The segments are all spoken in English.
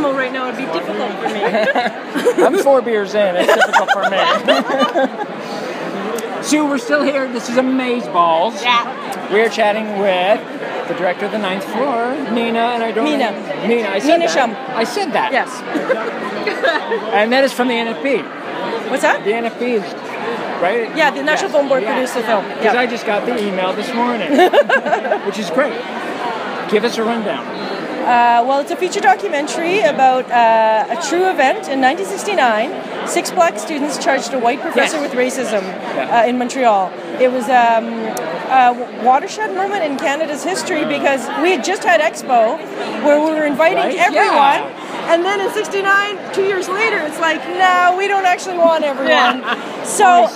normal right now, it'd be difficult for me. I'm 4 beers in. It's difficult for me. Sue, we're still here. This is Amazeballs. Yeah. We're chatting with the director of the 9th floor, Mina, and I don't Mina. know. Mina. I said Mina that. Shum. I said that. Yes. And that is from the NFB. What's that? The NFB is, right? Yeah, the National Film Board produced the film. Because I just got the email this morning, which is great. Give us a rundown. Well, it's a feature documentary about a true event in 1969. 6 black students charged a white professor with racism in Montreal. It was a watershed moment in Canada's history because we had just had Expo where we were inviting everyone. Yeah. And then in 69, 2 years later, it's like, no, we don't actually want everyone. Yeah. So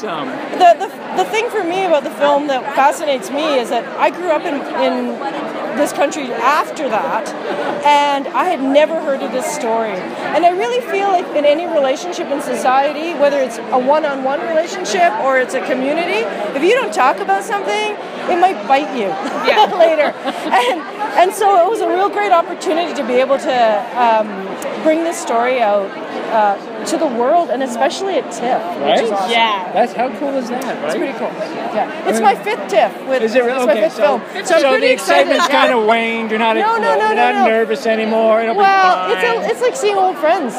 the thing for me about the film that fascinates me is that I grew up in this country after that, and I had never heard of this story. And I really feel like in any relationship in society, whether it's a one-on-one relationship or it's a community, if you don't talk about something, it might bite you later. And so it was a real great opportunity to be able to bring this story out to the world, and especially at TIFF, which is awesome. Yeah. That's how cool is that, right? It's pretty cool. Yeah. It's my 5th TIFF. Is it really? It's my 5th film. So I'm pretty the excited. excitement's kind of waned. You're not nervous anymore. It'll be fine. It's like seeing old friends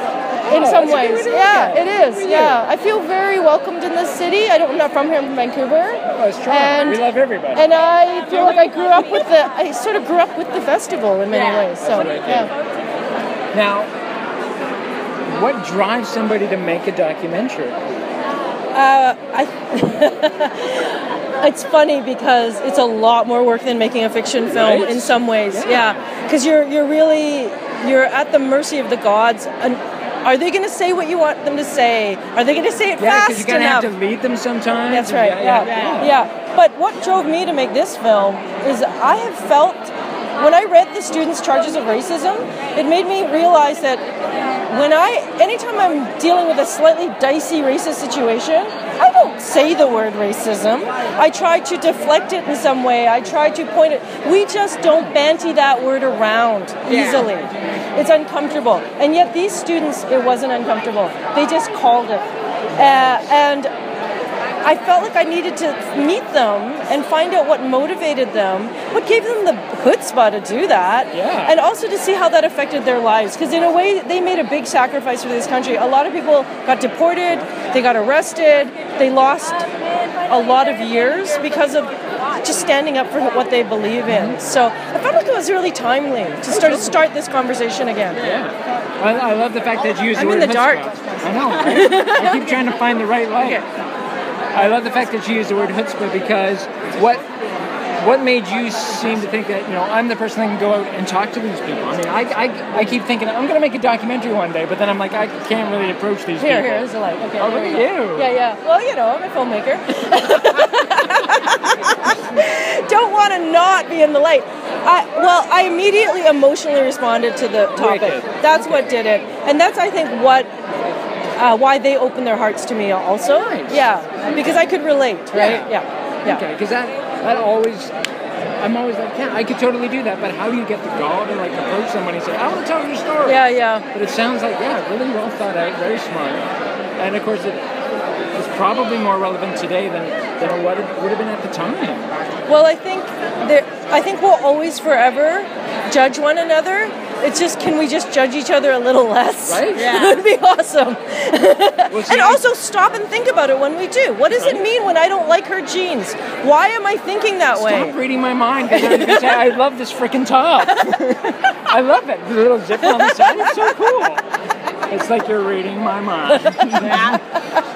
in some ways. Yeah, it is. Yeah. I feel very welcomed in this city. I'm not from here. I'm from Vancouver. Oh, it's true. We love everybody. And I feel like I sort of grew up with the festival in many ways. So, yeah. Now, what drives somebody to make a documentary? It's funny because it's a lot more work than making a fiction film in some ways. Yeah, because you're at the mercy of the gods. And are they going to say what you want them to say? Are they going to say it fast enough? Yeah, because you're going to have to lead them sometimes. That's right. Yeah. But what drove me to make this film is I have felt, when I read the students' charges of racism, it made me realize that anytime I'm dealing with a slightly dicey racist situation, I don't say the word racism. I try to deflect it in some way. I try to point it. We just don't banty that word around easily. It's uncomfortable. And yet these students, it wasn't uncomfortable. They just called it. And I felt like I needed to meet them and find out what motivated them, what gave them the chutzpah to do that, and also to see how that affected their lives. Because in a way, they made a big sacrifice for this country. A lot of people got deported, they got arrested, they lost a lot of years because of just standing up for what they believe in. So I felt like it was really timely to start this conversation again. Yeah. I love the fact that you use the word I'm in the dark. I know, right? I keep trying to find the right light. I love the fact that you use the word chutzpah because what made you seem to think that, I'm the person that can go out and talk to these people? I mean, I keep thinking, I'm going to make a documentary one day, but then I'm like, I can't really approach these people. Here's the light. Okay. Oh, look at you. Yeah. Well, I'm a filmmaker. Don't want to not be in the light. I immediately emotionally responded to the topic. Wicked. That's what did it. And that's, I think, why they opened their hearts to me also. Nice. Yeah, because I could relate, right? Yeah. Okay, because I'm always like, I could totally do that, but how do you get the gall to approach somebody and say, I want to tell you a story? Yeah. But it sounds like, really well thought out, very smart. And of course, it's probably more relevant today than what it would have been at the time. Well, I think we'll always forever judge one another. It's just, can we just judge each other a little less? Right? Yeah. That would be awesome. And also stop and think about it when we do. What does it mean when I don't like her jeans? Why am I thinking that way? Stop reading my mind, because I love this freaking top. I love it. The little zipper on the side. It's so cool. It's like you're reading my mind.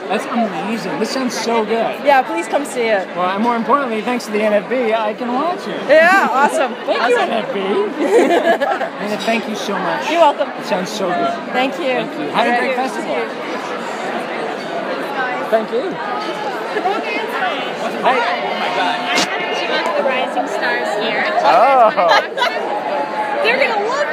That's amazing. This sounds so good. Yeah, please come see it. Well, and more importantly, thanks to the NFB, I can watch it. Yeah, awesome. Thank you, NFB. Mina, thank you so much. You're welcome. It sounds so good. Thank you. Have a great festival. Thank you. Oh my God. I had 2 of the rising stars here. Oh. They're going to love